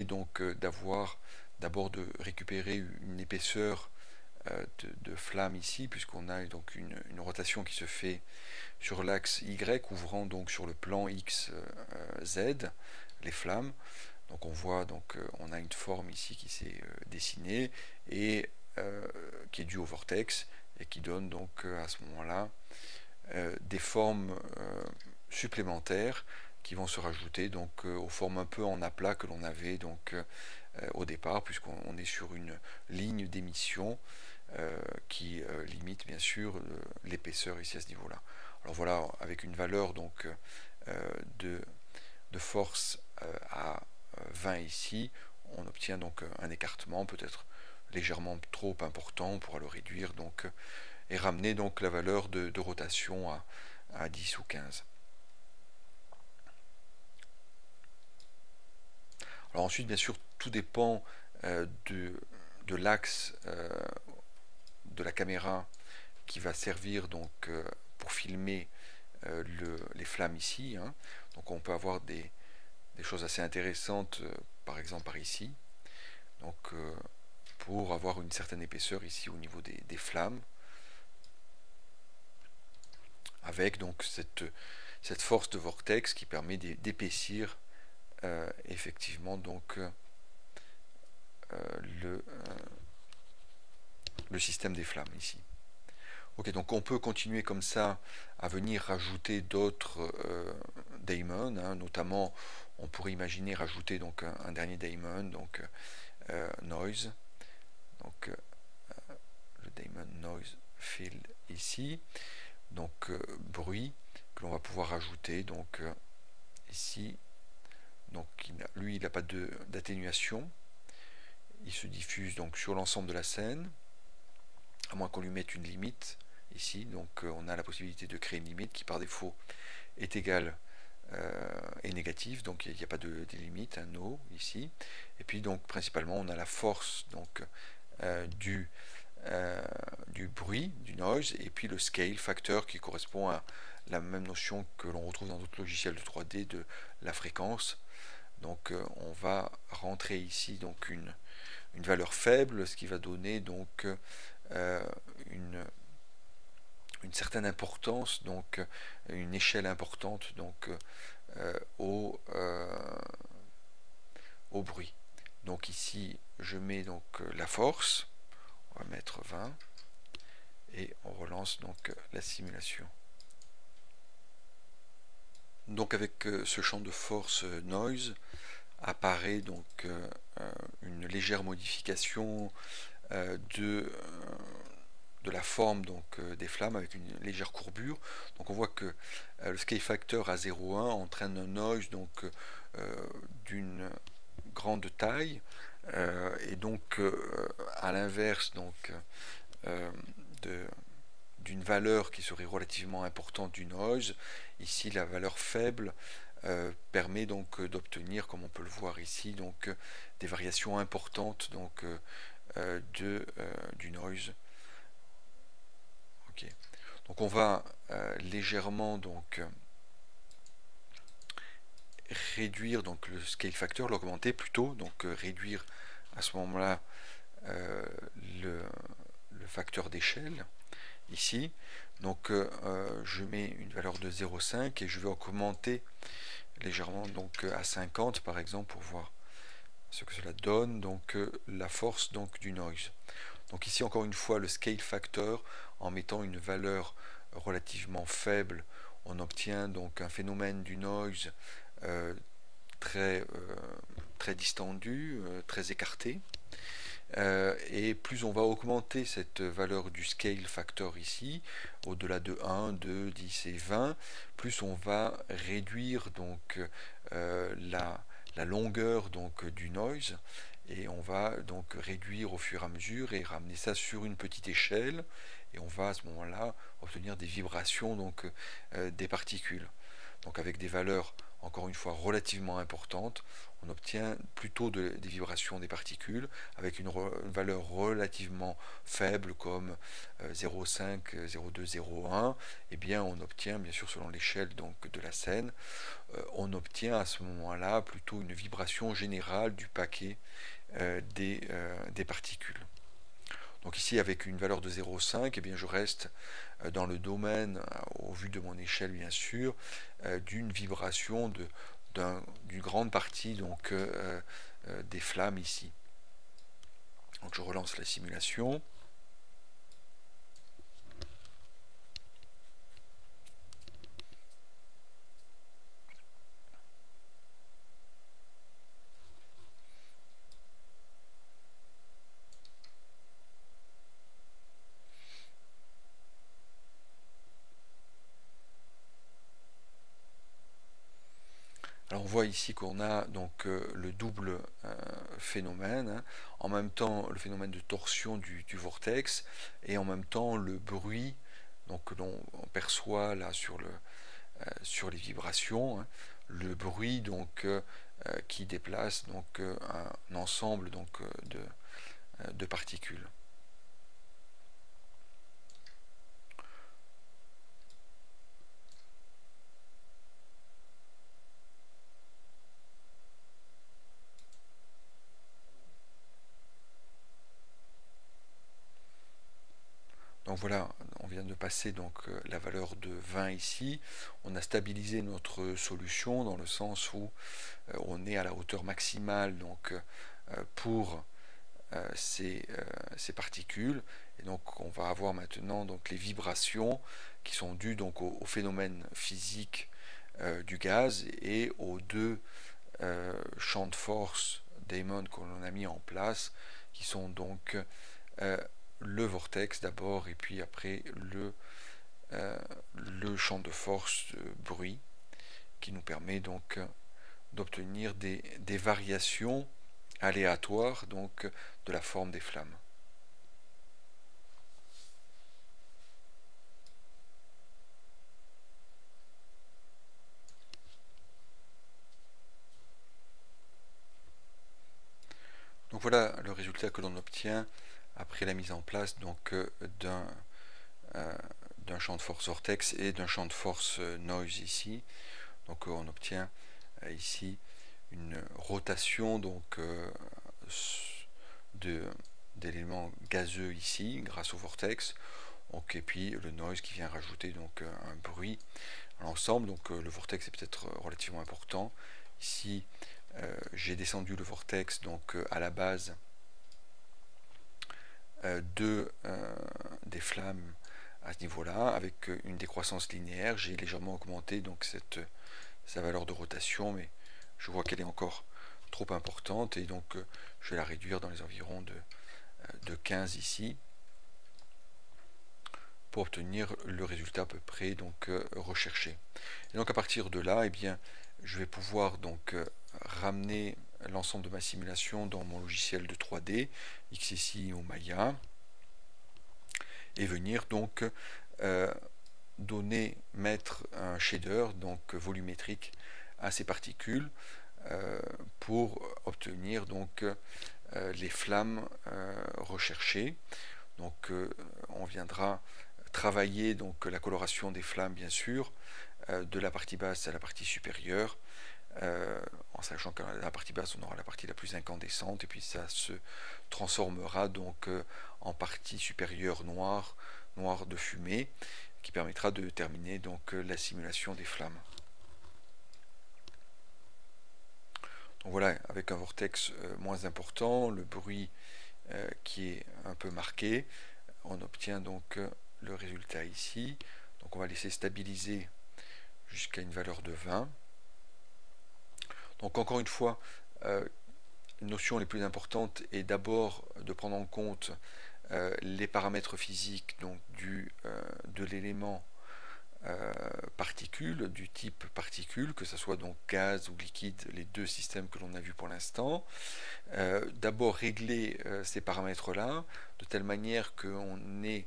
donc d'avoir d'abord de récupérer une épaisseur de flamme ici, puisqu'on a donc une rotation qui se fait sur l'axe Y, ouvrant donc sur le plan X, Z, les flammes. Donc on voit, donc on a une forme ici qui s'est dessinée et qui est due au vortex et qui donne donc à ce moment-là des formes supplémentaires qui vont se rajouter donc aux formes un peu en aplat que l'on avait donc au départ, puisqu'on est sur une ligne d'émission qui limite bien sûr l'épaisseur ici à ce niveau-là. Alors voilà, avec une valeur donc de force à 20 ici, on obtient donc un écartement peut-être légèrement trop important, on pourra le réduire donc et ramener donc la valeur de rotation à 10 ou 15. Alors ensuite, bien sûr, tout dépend de l'axe de la caméra qui va servir donc pour filmer les flammes ici. Hein. Donc on peut avoir des choses assez intéressantes, par exemple par ici. Donc pour avoir une certaine épaisseur ici au niveau des flammes, avec donc cette force de vortex qui permet d'épaissir effectivement donc le, le système des flammes ici. Ok, donc on peut continuer comme ça à venir rajouter d'autres daemons, hein, notamment on pourrait imaginer rajouter donc un dernier daemon, donc noise, donc le daemon noise field ici, donc bruit que l'on va pouvoir rajouter donc ici. Donc lui il n'a pas d'atténuation, il se diffuse donc sur l'ensemble de la scène, à moins qu'on lui mette une limite ici. Donc on a la possibilité de créer une limite qui par défaut est égale et négative, donc il n'y a pas de limite, un no ici. Et puis donc principalement on a la force donc du bruit, du noise, et puis le scale factor qui correspond à la même notion que l'on retrouve dans d'autres logiciels de 3D de la fréquence. Donc on va rentrer ici donc une valeur faible, ce qui va donner donc une certaine importance, donc une échelle importante donc au bruit. Donc ici je mets donc la force, on va mettre 20 et on relance donc la simulation. Donc avec ce champ de force noise apparaît donc une légère modification de la forme donc des flammes avec une légère courbure. Donc on voit que le scale factor à 0,1 entraîne un noise donc d'une grande taille et donc à l'inverse donc d'une valeur qui serait relativement importante du noise, ici la valeur faible permet donc d'obtenir, comme on peut le voir ici, donc des variations importantes donc du noise. Ok. Donc on va légèrement donc réduire donc le scale factor, l'augmenter plutôt, donc réduire à ce moment-là le facteur d'échelle ici. Donc je mets une valeur de 0,5 et je vais augmenter légèrement donc à 50 par exemple pour voir ce que cela donne, donc la force donc du noise. Donc ici encore une fois le scale factor, en mettant une valeur relativement faible, on obtient donc un phénomène du noise très distendu, très écarté. Et plus on va augmenter cette valeur du scale factor ici, au-delà de 1, 2, 10 et 20, plus on va réduire donc la longueur donc du noise, et on va donc réduire au fur et à mesure et ramener ça sur une petite échelle, et on va à ce moment-là obtenir des vibrations donc des particules. Donc avec des valeurs encore une fois relativement importantes, on obtient plutôt des vibrations des particules avec une valeur relativement faible comme 0,5, 0,2, 0,1, et bien on obtient, bien sûr selon l'échelle donc de la scène, on obtient à ce moment-là plutôt une vibration générale du paquet des particules. Donc ici, avec une valeur de 0,5, eh bien, je reste dans le domaine, au vu de mon échelle bien sûr, d'une vibration d'une grande partie donc, des flammes ici. Donc je relance la simulation. Alors on voit ici qu'on a donc le double phénomène, hein, en même temps le phénomène de torsion du vortex et en même temps le bruit donc, que l'on perçoit là sur les vibrations, hein, le bruit donc, qui déplace donc, un ensemble donc, de particules. Donc voilà, on vient de passer donc la valeur de 20 ici. On a stabilisé notre solution dans le sens où on est à la hauteur maximale donc, pour ces particules. Et donc on va avoir maintenant donc, les vibrations qui sont dues donc, au phénomène physique du gaz et aux deux champs de force Damon que l'on a mis en place, qui sont donc le vortex d'abord et puis après le champ de force bruit qui nous permet donc d'obtenir des variations aléatoires donc de la forme des flammes. Donc voilà le résultat que l'on obtient après la mise en place donc d'un champ de force vortex et d'un champ de force noise ici. Donc on obtient ici une rotation donc d'éléments gazeux ici grâce au vortex. Donc, et puis le noise qui vient rajouter donc un bruit à l'ensemble. Donc le vortex est peut-être relativement important. Ici j'ai descendu le vortex donc à la base des flammes à ce niveau-là avec une décroissance linéaire. J'ai légèrement augmenté donc sa valeur de rotation, mais je vois qu'elle est encore trop importante et donc je vais la réduire dans les environs de 15 ici pour obtenir le résultat à peu près donc recherché. Et donc à partir de là, eh bien, je vais pouvoir donc ramener l'ensemble de ma simulation dans mon logiciel de 3D, XSI ou Maya, et venir donc mettre un shader donc volumétrique à ces particules pour obtenir donc les flammes recherchées. Donc on viendra travailler donc la coloration des flammes bien sûr de la partie basse à la partie supérieure, en sachant qu'à la partie basse on aura la partie la plus incandescente et puis ça se transformera donc en partie supérieure noire de fumée qui permettra de terminer donc la simulation des flammes. Donc voilà, avec un vortex moins important, le bruit qui est un peu marqué, on obtient donc le résultat ici. Donc on va laisser stabiliser jusqu'à une valeur de 20. Donc encore une fois, une notion les plus importantes est d'abord de prendre en compte les paramètres physiques donc, de l'élément particules, du type particule, que ce soit donc gaz ou liquide, les deux systèmes que l'on a vus pour l'instant. D'abord régler ces paramètres-là, de telle manière qu'on ait